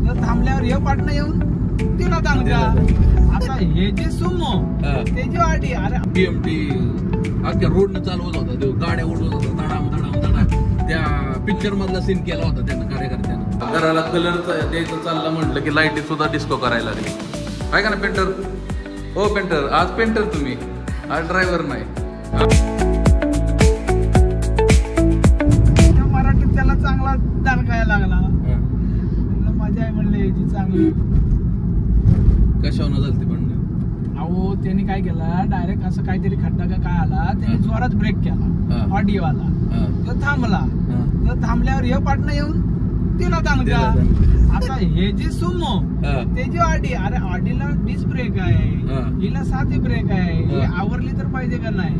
तर थांबल्यावर हे पाटणं येऊन तिला दणका. आता हे जे सुमो त्याची वाटी अरे बीएमटी अख्ख्या रोडनं चालवत होता तो, गाड्या उडवत होता धडाम धडाम धडाम. त्या पिक्चर मधला सीन केला होता त्यानं कार्यकर्त्यानं. घराला कलर द्यायचं चाललं म्हटलं की लाईटी सुद्धा डिस्को करायला लागली. आहे का ना पेंटर? हो पेंटर, आज पेंटर तुम्ही, आज ड्रायव्हर नाही. मराठीत त्याला चांगला दणकायला लागला. मजा आहे म्हणले याची चांगली. कशावरून झालती पण? अहो त्यांनी काय केलं, डायरेक्ट असं काहीतरी खड्डा का काय आला, त्यांनी जोरात ब्रेक केला ऑडिओवाला. तो थांबला, तर थांबल्यावर हे पाटणं येऊन तिला दणका. आता हे जे सुमो त्याची ऑडी, अरे ऑडीला 20 ब्रेक आहे, हिला 7 ब्रेक आहे, ही आवरली तर पाहिजे का नाही,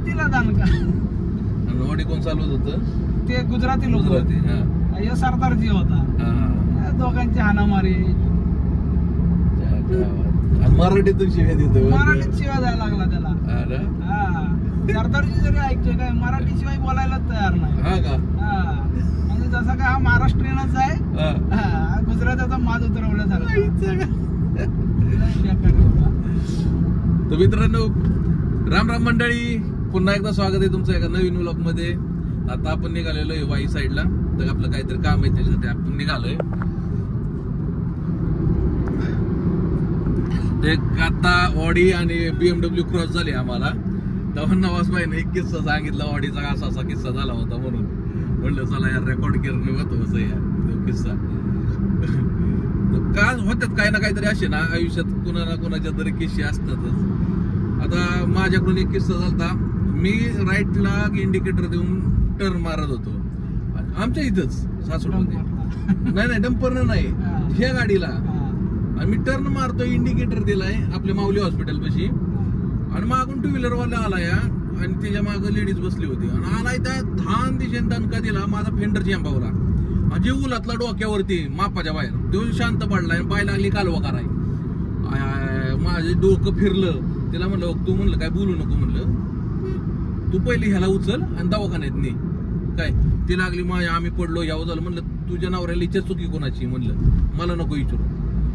तिला दणका. ऑडी कोण चालवत होतं? ते गुजराती लोक होते. हे सरदारजी होता. दोघांची हाणामारी. मराठीतून शिव्या देतो, मराठीत शिवाय द्यायला लागला त्याला. सरदारजी जरी ऐकतोय काय, मराठी शिवाय बोलायला तयार नाही. म्हणजे जसा काय हा महाराष्ट्रीयनच आहे, गुजराताचा माज उतरवल्यासारखा. तर मित्रांनो, राम राम मंडळी, पुन्हा एकदा स्वागत आहे तुमचं एका नवीन व्लॉग मध्ये. आता आपण निघालेलो आहे वाई साईडला, तर आपलं काहीतरी काम आहे त्याच्यासाठी आपण निघालोय. एक आता ऑडी आणि BMW क्रॉस झाली आम्हाला. तेव्हा नवाजबाईने एक किस्सा सांगितला ऑडीचा, असा असा किस्सा झाला होता म्हणून म्हणलं चला यार रेकॉर्ड करून होतो असं या तो किस्सा. का होतात काही ना काहीतरी असे ना आयुष्यात, कुणा ना कुणाच्या तरी किस्से असतातच. आता माझ्याकडून एक किस्सा झाला. मी राईटला इंडिकेटर देऊन टर्न मारत होतो आमच्या इथंच सासवडमध्ये. नाही डंपरनं नाही, ह्या गाडीला. आणि मी टर्न मारतो, इंडिकेटर दिलाय आपल्या माऊली हॉस्पिटल पाशी, आणि मागून 2 व्हीलर वाला आला या, आणि त्याच्या मागं लेडीज बसली होती. आणि आलाय त्या धान दिशेने दणका दिला, माझा फेंडर चेंबावला, जीव उलातला डोक्यावरती मापाच्या बाहेर. तो शांत पडलाय, पाय लागली कालवा कराय. माझे डोकं फिरलं. तिला म्हणलं तू म्हणलं काय बोलू नको, म्हणलं तू पहिले ह्याला उचल आणि दवाखान्यात ने. काय ती लागली माझ्या, आम्ही पडलो यावं झालं. म्हणलं तुझ्या नवऱ्याला इच्छा चुकी कोणाची, म्हणलं मला नको विचारू.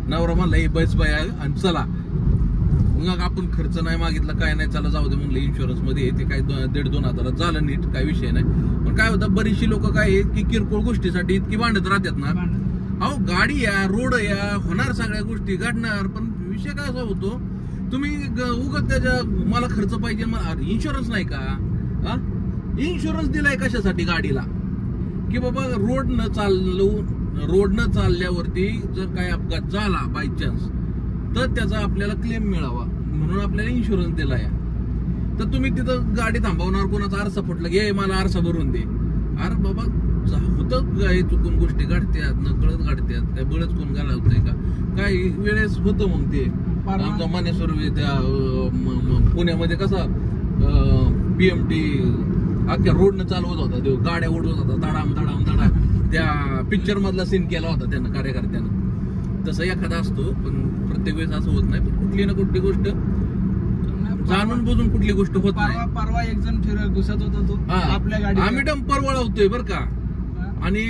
नवरा म्हणला हे बस बाय आणि चला. मग आपण खर्च नाही मागितला, काय नाही, चला जाऊ दे म्हणलं इन्शुरन्स मध्ये. ते काय 1,500-2 हजारात झालं नीट, काय विषय नाही. पण काय होतं, बरीचशी लोक काय की किरकोळ गोष्टीसाठी इतकी भांडत राहतात ना. अहो गाडी या, रोड या, होणार सगळ्या गोष्टी घडणार, पण विषय काय असा होतो, तुम्ही उगत त्याच्या मला खर्च पाहिजे, इन्शुरन्स नाही का? इन्शुरन्स दिलाय कशासाठी गाडीला? की बाबा रोडनं चालल्यावरती जर काय अपघात झाला बाय चान्स, तर त्याचा आपल्याला क्लेम मिळावा म्हणून आपल्याला इन्शुरन्स दिलाय. तर तुम्ही तिथं गाडी थांबवणार, कोणाचा आरसा फुटला, घे मला आरसा भरून दे. अरे बाबा होतं काय, चुकून गोष्टी घडत्यात, नकळत घडत्यात, काय बळच कोण घालवतंय का, काही वेळेस होतं. मग ते आमचा मानेश्वर त्या पुण्यामध्ये कसा BMT अख्ख्या रोडनं चालवत होता तो, गाड्या उडवत होता धडाम धडाम धडाम. त्या पिक्चर मधला सीन केला होता त्यानं कार्यकर्त्यानं. तसं एखादा असतो, पण प्रत्येक वेळेस असं होत नाही. पण कुठली ना कुठली गोष्ट जाणून बुजून कुठली गोष्ट होत नाही. परवा एक जण घुसत होता तो आपल्या गाडी, आम्ही डंपर वळवतोय बर का, आणि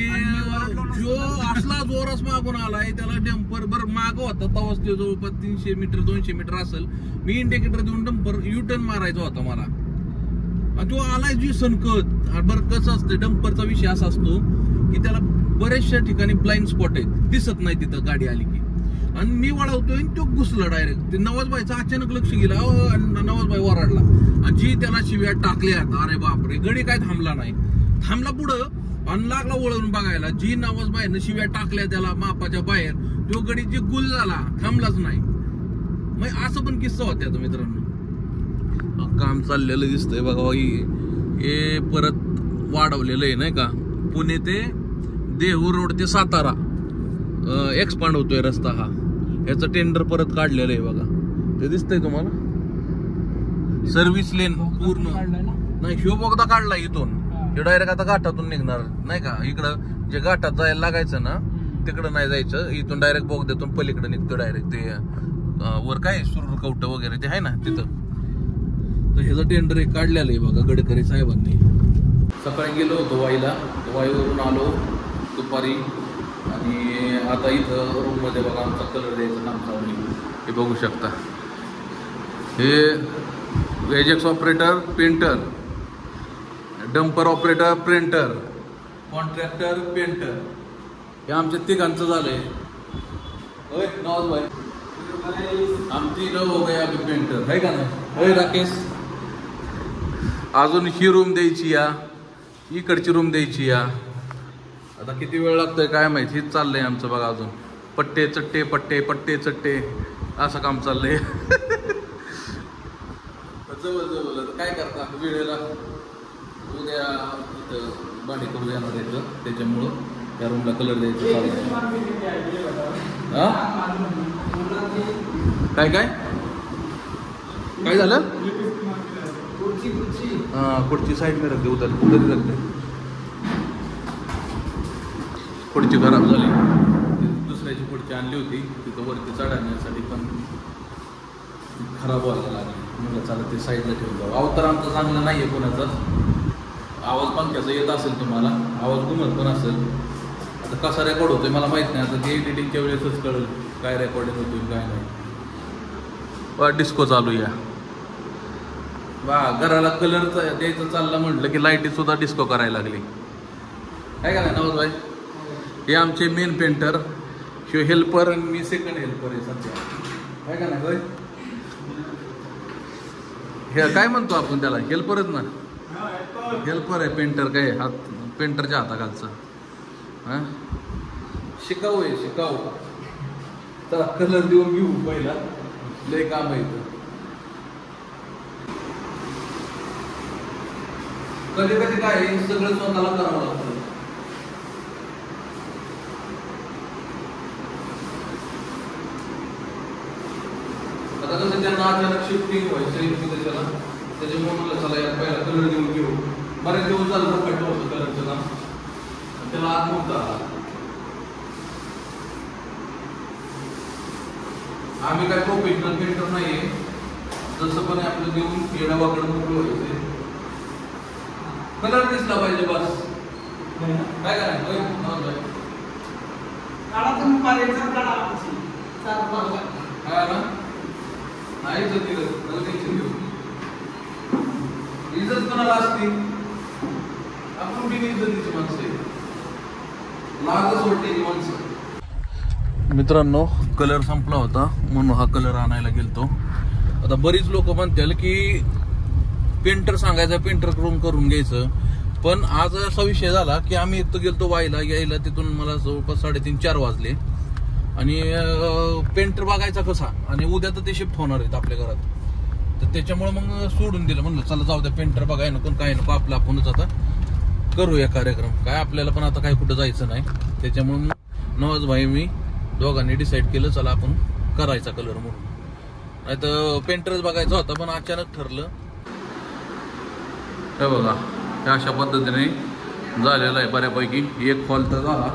जो असला जोरास मागून आलाय त्याला डंपर बर माग होता तवाच ते जवळपास 300 मीटर 200 मीटर असेल. मी इंडिकेटर देऊन डंपर U-टर्न मारायचा होता मला, आणि तो आलाय जी सनकत. बरं कसं असतं, डंपरचा विषय असा असतो की त्याला बरेचशा ठिकाणी ब्लाइंड स्पॉट आहेत, दिसत नाही तिथं गाडी आली की. आणि मी वळवतोय आणि तो घुसला डायरेक्ट. ते नवाजबाईचा अचानक लक्ष गेला, नवाजबाई ओरडला, आणि जी त्याला शिव्या टाकल्यात. अरे बापरे, गडी काय थांबला नाही, थांबला पुढं आणि लागला वळून बघायला. जी नवाजबाईनं शिव्या टाकल्या त्याला मापाच्या बाहेर, तो गडी जी गुल झाला, थांबलाच नाही. मग असं पण किस्सा होत्या मित्रांनो. काम चाललेलं दिसतंय बघा, हे परत वाढवलेलं आहे नाही का, पुणे ते देहू रोड ते सातारा एक्सपांड होतोय रस्ता हा. याचं टेंडर परत काढलेलं आहे बघा, ते दिसतंय तुम्हाला. सर्व्हिस लेन पूर्ण नाही, शिव बोगदा काढला इथून. हे डायरेक्ट आता घाटातून निघणार नाही का, इकडं जे घाटात जायला लागायचं ना तिकडं नाही जायचं, इथून डायरेक्ट बोगद्यातून पलीकडे निघतो डायरेक्ट. ते वर काय सुरकवट वगैरे ते आहे ना तिथं. तर ह्याचं टेंडर एक काढलेलं आहे बघा गडकरी साहेबांनी. सकाळी गेलो होतो वाईला, वाईवरून आलो दुपारी, आणि आता इथं रूममध्ये बघा आमचा कलर द्यायचं काम चालू आहे. हे बघू शकता. हे Ajax operator painter, dumper operator printer, contractor painter, हे आमच्या तिघांचं झालंय. होय नवाज भाई, आमची न हो गया अभी पेंटर आहे का नाही. होय राकेश. अजून ही रूम द्यायची या, इकडची रूम द्यायची या. आता किती वेळ लागतोय काय माहिती. हेच चाललंय आमचं बघा. अजून पट्टे चट्टे पट्टे पट्टे चट्टे असं काम चाललंय. जवळ काय करता वेळेला. उद्या इथं भांडी करू देणार येतं, त्याच्यामुळं त्या रूमला कलर द्यायचं चाललंय. हा काय काय काय झालं. हां पुढची साईड मी रखते. उतर उतर रखते. पुढची खराब झाली. दुसऱ्याची पुढची आणली होती तिथं वरती चढण्यासाठी, पण खराब व्हायला लागली. म्हणलं चालत ते साईडला ठेवून जाऊ. अवतार आमचा चांगला नाही आहे कोणाचाच. आवाज पंख्याचा येत असेल तुम्हाला, आवाज घुमत पण असेल. आता कसा रेकॉर्ड होतोय मला माहीत नाही. आता ते एडिटिंगच्या वेळेसच कळेल काय रेकॉर्डिंग होतोय काय नाही. डिस्को चालू या वा. घराला कलर द्यायचं चाललं म्हटलं की लाईटी सुद्धा डिस्को करायला लागली. काय का नाही नवाज भाई. हे आमचे मेन पेंटर, शिव हेल्पर आणि मी सेकंड हेल्पर आहे सध्या. काय का नाही होय. हे काय म्हणतो आपण त्याला, हेल्परच ना. हेल्पर आहे पेंटर. काय हात पेंटरच्या हाताखालचं. हां शिकाऊ आहे शिकाऊ. चला कलर देऊन घेऊ पहिला. लय काम आहे इथं. कधी कधी काय सगळं स्वतःला करावं लागतं. आता कसं त्यांना अचानक शिफ्टिंग व्हायचं त्याला, त्याच्यामुळे म्हणलं चला यात पहिला कलर देऊन घेऊ. बरेच दिवस झालं कट्ट होतं कलरचं काम. त्याला आत मुक्त आला. आम्ही काय प्रोफेशनल पेंटर नाहीये. जसं पण आपलं देऊन येडावाकडं मोकळं व्हायचंय. कलर दिसला पाहिजे बस. काय करायचं नाहीच इज्जत कोणाला असते. आपण बिन इज्जतीची माणसं आहे. लाजच वाटते माणसं. मित्रांनो कलर संपला होता म्हणून हा कलर आणायला गेलतो. आता बरीच लोक म्हणतील की पेंटर सांगायचा पेंटर करून घ्यायचं. पण आज असा विषय झाला की आम्ही इथं गेलतो वायला यायला. तिथून मला जवळपास 3:30-4 वाजले. आणि पेंटर बघायचा कसा. आणि उद्या तर ते शिफ्ट होणार आहेत आपल्या घरात. तर त्याच्यामुळे मग सोडून दिलं. म्हणलं चला जाऊ द्या पेंटर बघाय नको काय नको. आपलं आपणच आता करूया कार्यक्रम. काय आपल्याला पण आता काय कुठं जायचं नाही. त्याच्यामुळे नवाज भाई मी दोघांनी डिसाईड केलं चला आपण करायचा कलर म्हणून. नाही तर पेंटरच बघायचा होता पण अचानक ठरलं. हे बघा हे अशा पद्धतीने झालेलं आहे बऱ्यापैकी. एक हॉल तर झाला.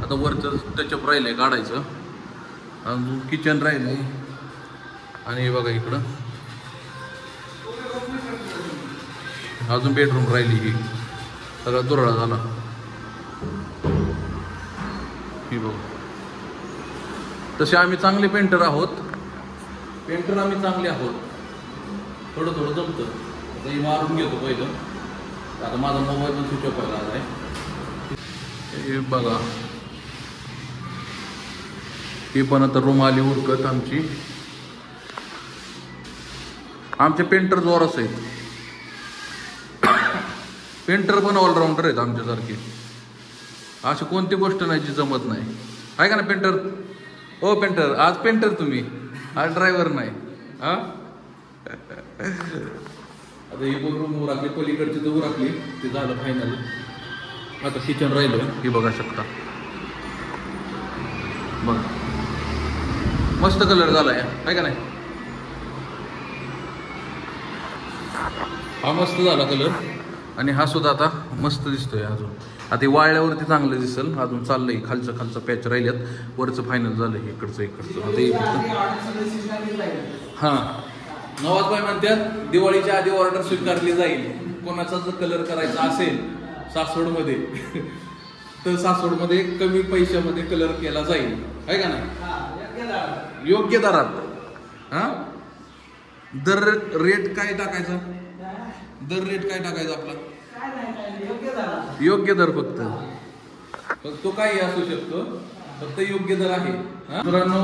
आता वरचं टचअप राहिलंय काढायचं. अजून किचन राहिलंय. आणि हे बघा इकडं अजून बेडरूम राहिली. ही सगळा दुरळा झाला. ही बघ तसे आम्ही चांगले पेंटर आहोत. पेंटर आम्ही चांगले आहोत. थोडं थोडं जमतं. आता हे मारून घेतो पहिलं. आता माझा मोबाईल पण स्विच ऑफ व्हायला आलाय. हे बघा ही पण आता रूम आली उरकत आमची. आमचे पेंटर जोरास आहेत. पेंटर पण ऑलराऊंडर आहेत आमच्यासारखे. अशी कोणती गोष्ट नाही जी जमत नाही. आहे का ना पेंटर. हो पेंटर आज पेंटर तुम्ही आज ड्रायव्हर नाही. हा आता ही पण रूम उरकली. पलीकडची तर उरकली. ते झालं फायनल. आता किचन राहिलं. हे बघा शकता. बघ मस्त कलर झालाय आहे का नाही. हा मस्त झाला कलर. आणि हा सुद्धा आता मस्त दिसतोय. अजून आता वाळल्यावरती चांगलं दिसेल. अजून चाललंय खालचं पॅच राहिल्यात. वरचं फायनल झालं. इकडचं आता हां नवाजबाई म्हणतात दिवाळीच्या आधी ऑर्डर स्वीकारली जाईल. कोणाचा जर कलर करायचा असेल सासवडमध्ये तर सासवडमध्ये कमी पैशामध्ये कलर केला जाईल, आहे का नाही? योग्य दरात. हा, दर रेट काय टाकायचा? दर रेट काय टाकायचा आपला? योग्य दर फक्त तो काही असू शकतो, फक्त योग्य दर आहे. मित्रांनो,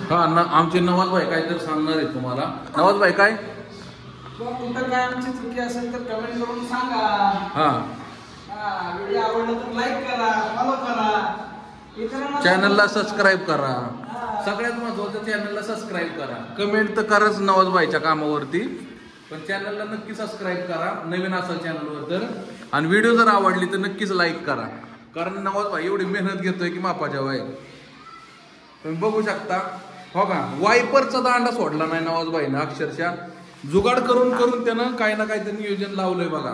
हा आमचे नवाज भाई काय तर सांगणार आहे तुम्हाला. नवाज भाई काय कुठं काय आमची चुकी असेल तर कमेंट करून सांगा. हा, व्हिडिओ आवडला तर लाईक करा, फॉलो करा, चॅनलला सबस्क्राईब करा. सगळ्यात महत्वाचं चॅनलला सबस्क्राईब करा. कमेंट तर कराच नवाज भाईच्या कामावरती, पण चॅनलला नक्की सबस्क्राईब करा नवीन असाल चॅनलवर तर. आणि व्हिडिओ जर आवडली तर नक्कीच लाईक करा, कारण नवाज भाई एवढी मेहनत घेतोय की मापाच्या वाय. तुम्ही बघू शकता हो का, वायपरचा दांडा सोडला नाही नवाज भाईनं. अक्षरशः जुगाड करून करून त्यानं काही ना काहीतरी नियोजन लावलंय बघा.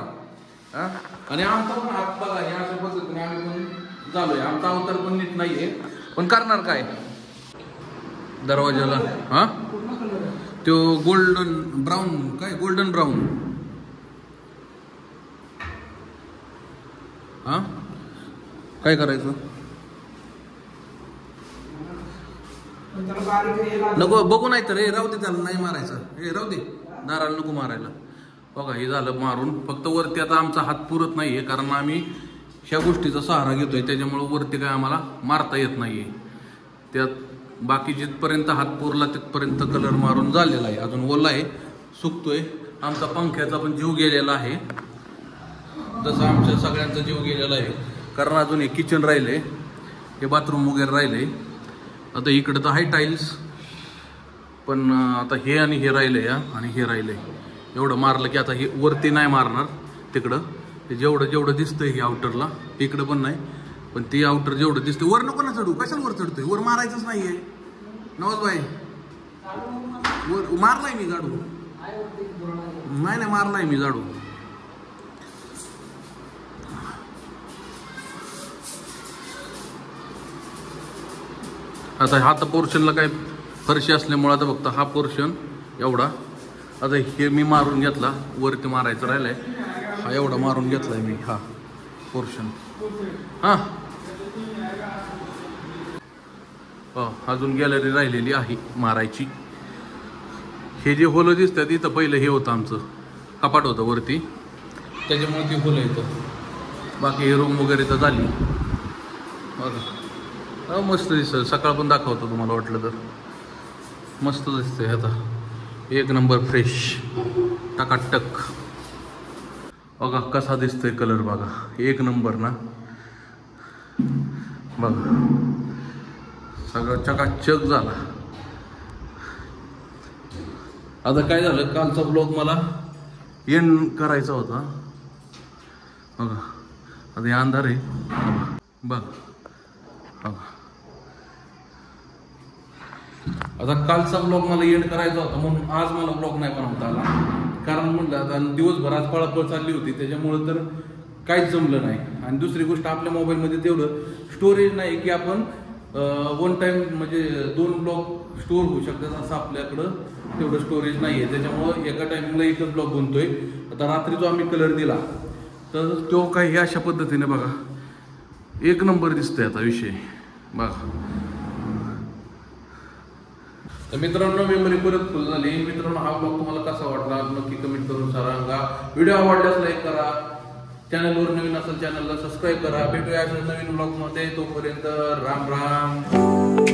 आणि आमचा पण हात बघा, या अशा पद्धतीने आम्ही पण झालोय. आमचा अवतार पण नीट नाहीये, पण करणार काय दरवाजाला. हा, तो गोल्डन ब्राऊन, काय गोल्डन ब्राऊन. हा, काय करायचं? नको बघू, नाही तर हे राहू दे, त्याला नाही मारायचं. हे राहू दे, दाराला नको मारायला. बघा हे झालं मारून. फक्त वरती आता आमचा हात पुरत नाहीये, कारण आम्ही ह्या गोष्टीचा सहारा घेतोय, त्याच्यामुळे वरती काय आम्हाला मारता येत नाहीये. त्यात बाकी जिथपर्यंत हात पुरला तिथपर्यंत कलर मारून झालेला आहे. अजून ओला आहे, सुकतोय. आमचा पंख्याचा पण जीव गेलेला आहे, जसं आमच्या सगळ्यांचा जीव गेलेला आहे. कारण अजून हे किचन राहिले, हे बाथरूम वगैरे राहिले. आता इकडं तर आहे टाईल्स, पण आता हे आणि हे राहिले या, आणि हे राहिले. एवढं मारलं की आता हे वरती नाही मारणार. तिकडं ते जेवढं दिसतंय हे आउटरला, इकडं पण नाही, पण ते आउटर जेवढं दिसतंय. वर नको ना चढू, कशाला वर चढतोय? वर मारायचंच नाहीये नवाज भाई. वर मारलाय मी झाडू, नाही मारलाय मी झाडू. आता हा तर पोर्शनला काय फरशी असल्यामुळे आता फक्त हा पोर्शन एवढा. आता हे मी मारून घेतला, वरती मारायचं राहिलंय. हा एवढा मारून घेतलाय मी, हा पोर्शन. हा, अजून गॅलरी राहिलेली आहे मारायची. हे जे होलं दिसतं इथं पहिलं हे होतं, आमचं कपाट होतं वरती, त्याच्यामुळे ती होलं येतं. बाकी हे रूम वगैरे तर झाली बघा. मस्त दिसतं. सकाळ पण दाखवतो तुम्हाला वाटलं तर. मस्त दिसतंय आता, एक नंबर फ्रेश टकाटक. बघा कसा दिसतोय कलर, बघा एक नंबर ना. बघा सगळं चकाचक झाला. आता काय झालं, कालचा ब्लॉग मला एंड करायचा होता. बघा आता हे अंधार आहे, बघ आता कालचा ब्लॉग मला एंड करायचा होता, म्हणून आज मला ब्लॉग नाही बनवता आला. कारण म्हणलं आता दिवसभर आज पळापळ चालली होती, त्याच्यामुळं तर काहीच जमलं नाही. आणि दुसरी गोष्ट, आपल्या मोबाईलमध्ये तेवढं स्टोरेज नाही की आपण वन टाइम म्हणजे 2 ब्लॉग स्टोर होऊ शकतात, असं आपल्याकडं तेवढं स्टोरेज नाही आहे. त्याच्यामुळं एका टायमिंगला एकच ब्लॉग बनतोय. आता रात्री जो आम्ही कलर दिला तर तो काही अशा पद्धतीने बघा एक नंबर दिसतोय आता विषय बघा. तर मित्रांनो, मेमरी परत फुल झाली. मित्रांनो, हा ब्लॉग तुम्हाला कसा वाटला नक्की कमेंट करून सांगा. व्हिडिओ आवडल्यास लाईक करा, चॅनलवर नवीन असेल चॅनलला सबस्क्राईब करा. भेटूया अशा नवीन ब्लॉग मध्ये. तोपर्यंत राम राम.